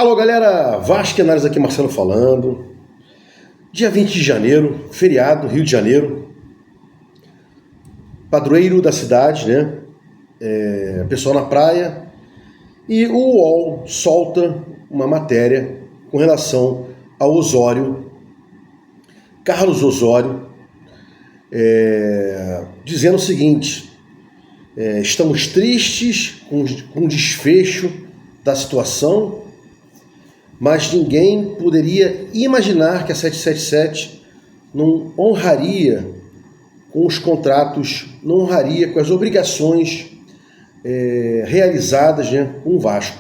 Alô galera, Vasquenares aqui, Marcelo falando. Dia 20 de janeiro, feriado, Rio de Janeiro. Padroeiro da cidade, né? Pessoal na praia. E o UOL solta uma matéria com relação ao Osório, Carlos Osório, dizendo o seguinte: estamos tristes com o desfecho da situação, mas ninguém poderia imaginar que a 777 não honraria com os contratos, não honraria com as obrigações realizadas, né, com o Vasco.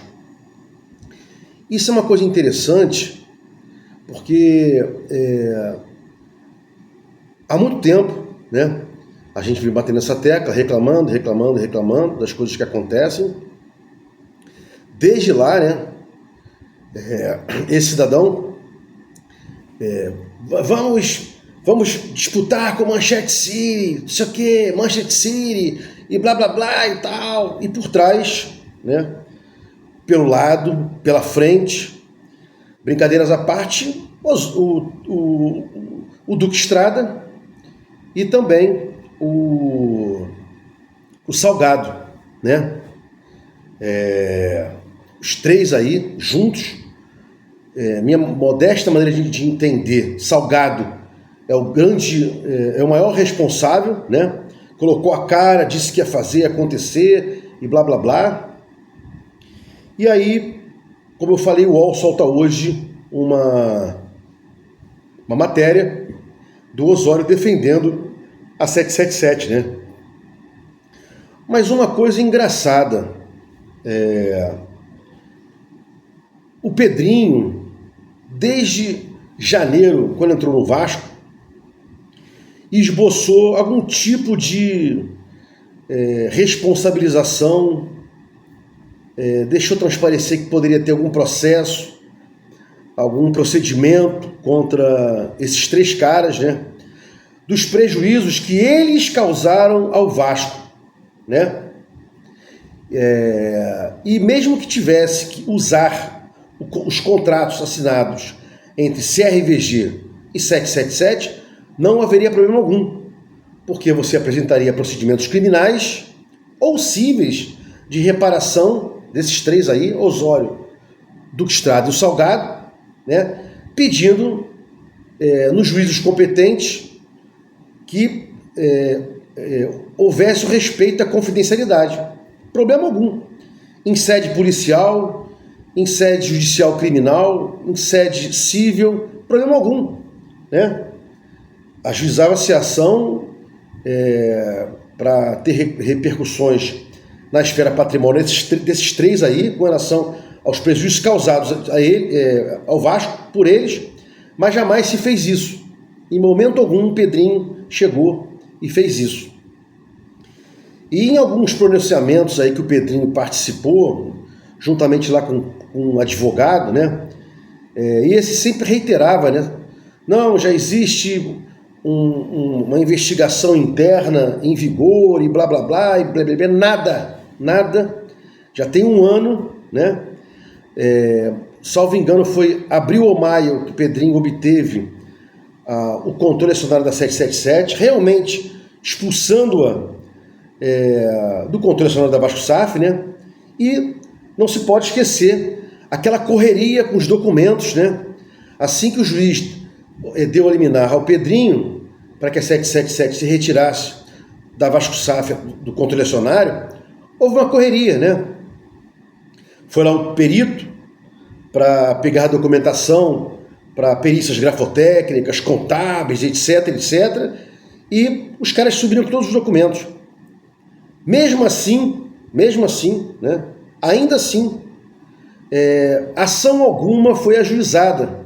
Isso é uma coisa interessante, porque há muito tempo, né, a gente vem batendo nessa tecla, reclamando das coisas que acontecem. Desde lá, né, esse cidadão, vamos disputar com Manchester City, não sei o que, Manchester City, e blá blá blá e tal, e por trás, né, pelo lado, pela frente, brincadeiras à parte, o Duque Estrada e também o Salgado, né, os três aí juntos. Minha modesta maneira de entender, Salgado é o maior responsável, né? Colocou a cara, disse que ia fazer acontecer e blá blá blá. E aí, como eu falei, o UOL solta hoje uma matéria do Osório defendendo a 777, né? Mas uma coisa engraçada, o Pedrinho, desde janeiro, quando entrou no Vasco, esboçou algum tipo de responsabilização, deixou transparecer que poderia ter algum processo, algum procedimento contra esses três caras, né, dos prejuízos que eles causaram ao Vasco, né? E mesmo que tivesse que usar os contratos assinados entre CRVG e 777, não haveria problema algum, porque você apresentaria procedimentos criminais ou cíveis de reparação desses três aí, Osório, Duque Estrada e o Salgado, né, pedindo nos juízos competentes que houvesse o respeito à confidencialidade. Problema algum. Em sede policial, em sede judicial criminal, em sede civil, problema algum, né? Ajuizava-se a ação para ter repercussões na esfera patrimonial desses três aí, com relação aos prejuízos causados ao Vasco por eles, mas jamais se fez isso. Em momento algum, o Pedrinho chegou e fez isso. E em alguns pronunciamentos aí que o Pedrinho participou, juntamente lá com um advogado, né, e esse sempre reiterava, né, não, já existe uma investigação interna em vigor e blá blá blá, e blá blá blá, nada, já tem um ano, né, salvo engano foi abril ou maio que o Pedrinho obteve o controle acionário da 777, realmente expulsando-a do controle acionário da Vasco SAF, né, e não se pode esquecer aquela correria com os documentos, né, assim que o juiz deu a liminar ao Pedrinho para que a 777 se retirasse da Vasco SAF do controle acionário, houve uma correria, né? Foi lá um perito para pegar a documentação para perícias grafotécnicas, contábeis, etc, e os caras subiram todos os documentos. Mesmo assim, né? Ainda assim, ação alguma foi ajuizada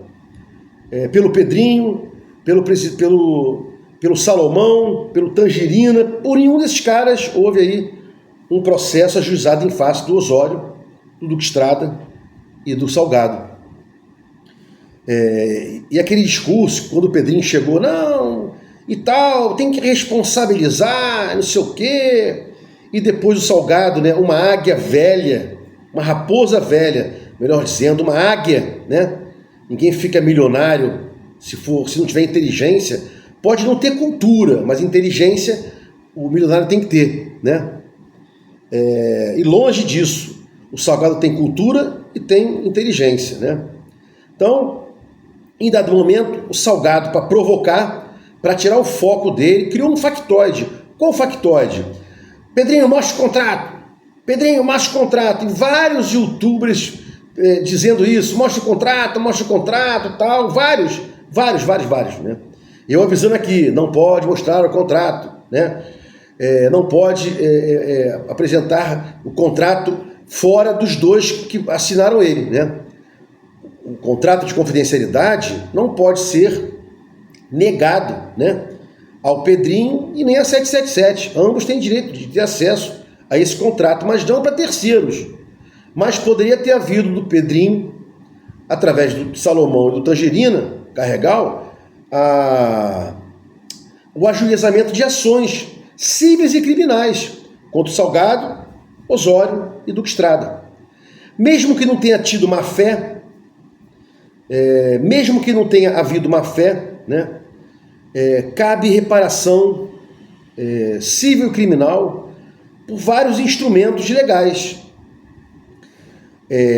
pelo Pedrinho, pelo Salomão, pelo Tangerina. Por nenhum desses caras houve aí um processo ajuizado em face do Osório, do Duque Estrada e do Salgado. E aquele discurso, quando o Pedrinho chegou, não, e tal, tem que responsabilizar, não sei o quê. E depois o Salgado, né, uma águia velha, uma raposa velha, melhor dizendo, uma águia, né? Ninguém fica milionário se não tiver inteligência. Pode não ter cultura, mas inteligência o milionário tem que ter, né? E longe disso, o Salgado tem cultura e tem inteligência, né? Então, em dado momento, o Salgado, para provocar, para tirar o foco dele, criou um factoide. Qual factoide? Pedrinho, mostra o contrato. Pedrinho, mostra o contrato. E vários youtubers dizendo isso, mostra o contrato, tal. Vários, né? Eu avisando aqui, não pode mostrar o contrato, né? Não pode apresentar o contrato fora dos dois que assinaram ele, né? O contrato de confidencialidade não pode ser negado, né, ao Pedrinho e nem a 777. Ambos têm direito de ter acesso a esse contrato, mas não para terceiros. Mas poderia ter havido do Pedrinho, através do Salomão e do Tangerina Carregal, o ajuizamento de ações cíveis e criminais contra o Salgado, Osório e Duque Estrada. Mesmo que não tenha tido má fé, mesmo que não tenha havido má fé, né, cabe reparação civil e criminal por vários instrumentos legais.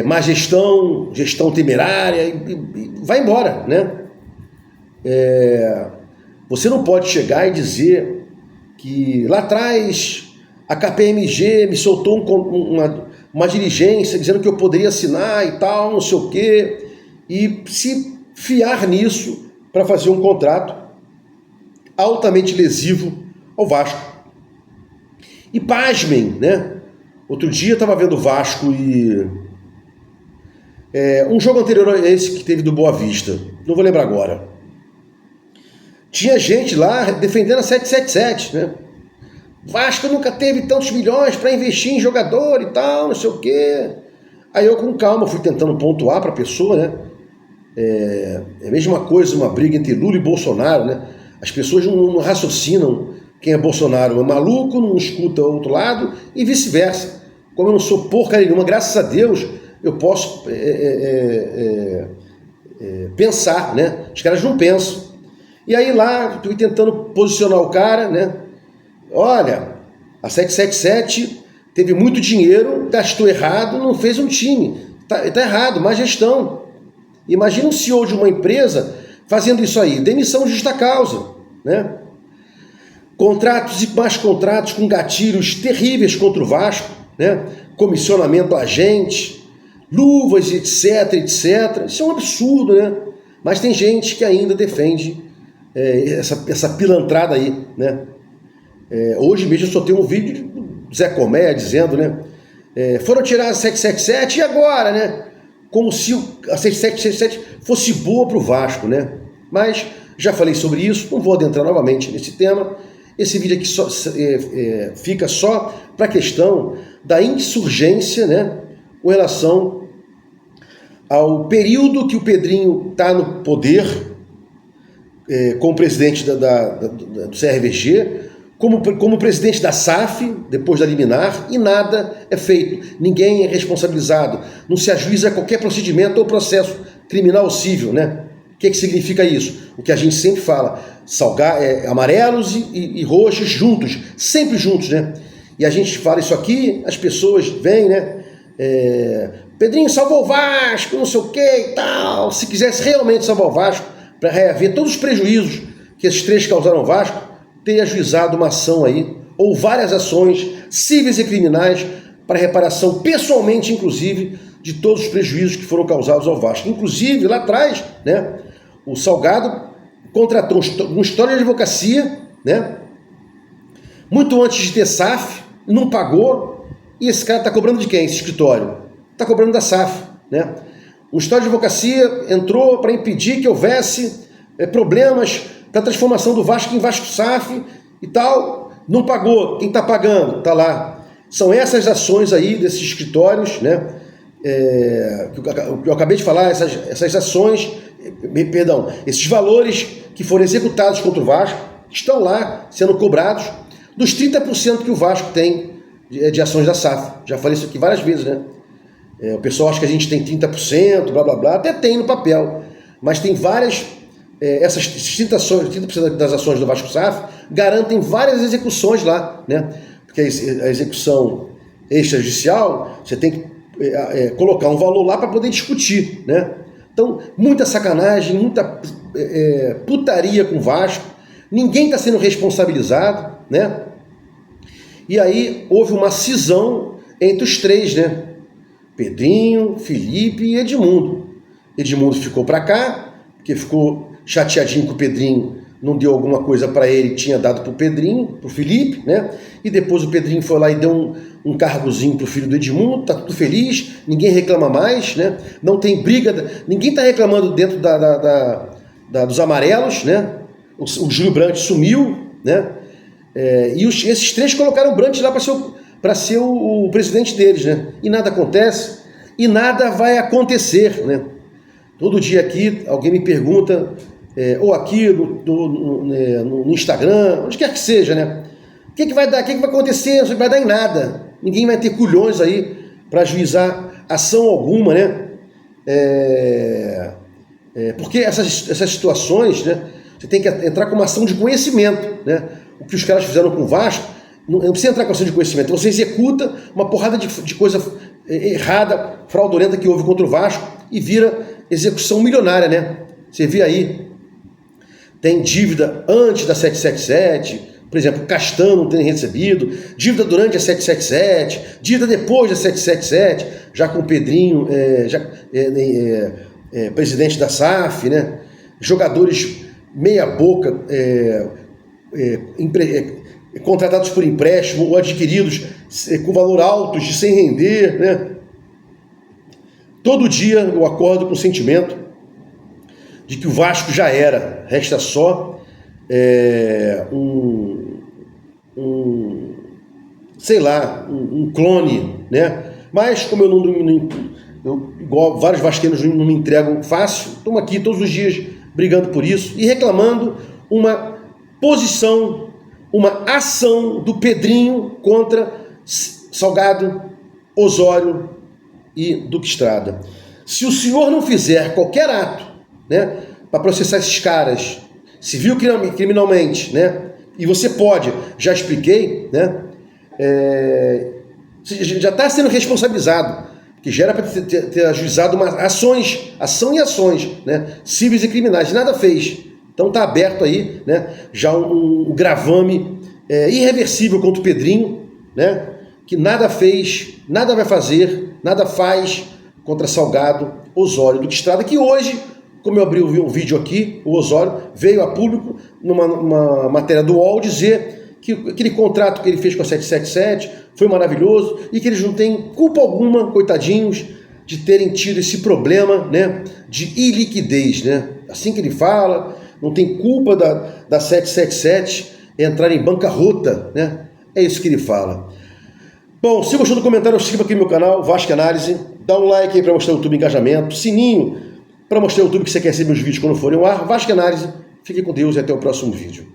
Má gestão, gestão temerária, e vai embora, né? Você não pode chegar e dizer que lá atrás a KPMG me soltou uma diligência dizendo que eu poderia assinar e tal, não sei o quê, e se fiar nisso para fazer um contrato altamente lesivo ao Vasco. E pasmem, né? Outro dia eu estava vendo o Vasco e um jogo anterior a esse que teve do Boa Vista, não vou lembrar agora. Tinha gente lá defendendo a 777, né? Vasco nunca teve tantos milhões para investir em jogador e tal, não sei o quê. Aí eu com calma fui tentando pontuar para a pessoa, né? É a mesma coisa, uma briga entre Lula e Bolsonaro, né? As pessoas não raciocinam quem é Bolsonaro. É maluco, não escuta o outro lado e vice-versa. Como eu não sou porcaria nenhuma, graças a Deus, eu posso pensar, né? Os caras não pensam. E aí lá, estou tentando posicionar o cara, né? Olha, a 777 teve muito dinheiro, gastou errado, não fez um time. Tá errado, má gestão. Imagina um CEO de uma empresa fazendo isso aí. Demissão de justa causa, né? Contratos e mais contratos com gatilhos terríveis contra o Vasco, né? Comissionamento a agente, luvas, etc, etc. Isso é um absurdo, né? Mas tem gente que ainda defende essa pilantrada aí, né? Hoje mesmo eu só tenho um vídeo do Zé Colmeia dizendo, né? Foram tirar a 777 e agora, né? Como se a 777 fosse boa para o Vasco, né? Mas já falei sobre isso, não vou adentrar novamente nesse tema. Esse vídeo aqui fica só para a questão da insurgência, né? Com relação ao período que o Pedrinho está no poder, como presidente do CRVG, como presidente da SAF, depois da liminar, e nada é feito. Ninguém é responsabilizado. Não se ajuiza qualquer procedimento ou processo criminal ou civil, né? O que significa isso? O que a gente sempre fala, amarelos e roxos juntos, sempre juntos, né? E a gente fala isso aqui, as pessoas vêm, né? Pedrinho salvou o Vasco, não sei o que e tal. Se quisesse realmente salvar o Vasco, para reaver todos os prejuízos que esses três causaram ao Vasco, teria ajuizado uma ação aí, ou várias ações cíveis e criminais para reparação, pessoalmente, inclusive, de todos os prejuízos que foram causados ao Vasco. Inclusive, lá atrás, né, o Salgado contratou um escritório de advocacia, né, muito antes de ter SAF, não pagou, e esse cara está cobrando de quem, esse escritório? Está cobrando da SAF, né? Um escritório de advocacia entrou para impedir que houvesse problemas para a transformação do Vasco em Vasco SAF e tal, não pagou. Quem está pagando? Está lá. São essas ações aí desses escritórios, né? Que eu acabei de falar, essas ações, perdão, esses valores que foram executados contra o Vasco, estão lá sendo cobrados dos 30% que o Vasco tem de ações da SAF. Já falei isso aqui várias vezes, né? O pessoal acha que a gente tem 30%, blá blá blá, até tem no papel, mas tem várias, essas 30% das ações do Vasco SAF garantem várias execuções lá, né? Porque a execução extrajudicial, você tem que colocar um valor lá para poder discutir, né? Então, muita sacanagem, muita putaria com o Vasco, ninguém está sendo responsabilizado, né? E aí houve uma cisão entre os três, né? Pedrinho, Felipe e Edmundo. Edmundo ficou para cá, porque ficou chateadinho com o Pedrinho, não deu alguma coisa para ele, tinha dado para o Pedrinho, para o Felipe, né? E depois o Pedrinho foi lá e deu um cargozinho para o filho do Edmundo, tá tudo feliz, ninguém reclama mais, né? Não tem briga, ninguém está reclamando dentro dos amarelos, né? O Júlio Brandt sumiu, né? Esses três colocaram o Brandt lá para ser o presidente deles, né? E nada acontece, e nada vai acontecer, né? Todo dia aqui alguém me pergunta, ou aqui no Instagram, onde quer que seja, né? O que vai dar? O que vai acontecer? Não vai dar em nada. Ninguém vai ter culhões aí para ajuizar ação alguma, né? Porque essas situações, né? Você tem que entrar com uma ação de conhecimento, né? O que os caras fizeram com o Vasco, não precisa entrar com ação de conhecimento, você executa uma porrada de coisa errada, fraudulenta que houve contra o Vasco e vira execução milionária, né? Você vê aí, tem dívida antes da 777, por exemplo, Castanho não tem recebido, dívida durante a 777, dívida depois da 777, já com o Pedrinho, presidente da SAF, né? Jogadores meia boca, contratados por empréstimo ou adquiridos com valor alto de sem render, né? Todo dia eu acordo com o sentimento de que o Vasco já era, resta só um clone, né? Mas como igual vários vasqueiros não me entregam fácil, estamos aqui todos os dias brigando por isso e reclamando uma posição, uma ação do Pedrinho contra Salgado, Osório e Duque Estrada. Se o senhor não fizer qualquer ato, né, para processar esses caras civil criminalmente, né, e você pode, já expliquei, né, já está sendo responsabilizado, que já era para ter ajuizado ação e ações, né, cíveis e criminais, e nada fez. Então está aberto aí, né, já um gravame irreversível contra o Pedrinho, né, que nada fez, nada vai fazer, nada faz contra Salgado, Osório, Duque Estrada, que hoje, como eu abri um vídeo aqui, o Osório veio a público numa matéria do UOL dizer que aquele contrato que ele fez com a 777 foi maravilhoso e que eles não têm culpa alguma, coitadinhos, de terem tido esse problema, né, de iliquidez, né? Assim que ele fala, não tem culpa da 777 entrar em bancarrota, né? É isso que ele fala. Bom, se gostou do comentário, inscreva aqui no meu canal, Vasco Análise, dá um like aí para mostrar ao YouTube engajamento, sininho para mostrar ao YouTube que você quer receber meus vídeos quando forem ao ar, Vasco Análise, fique com Deus e até o próximo vídeo.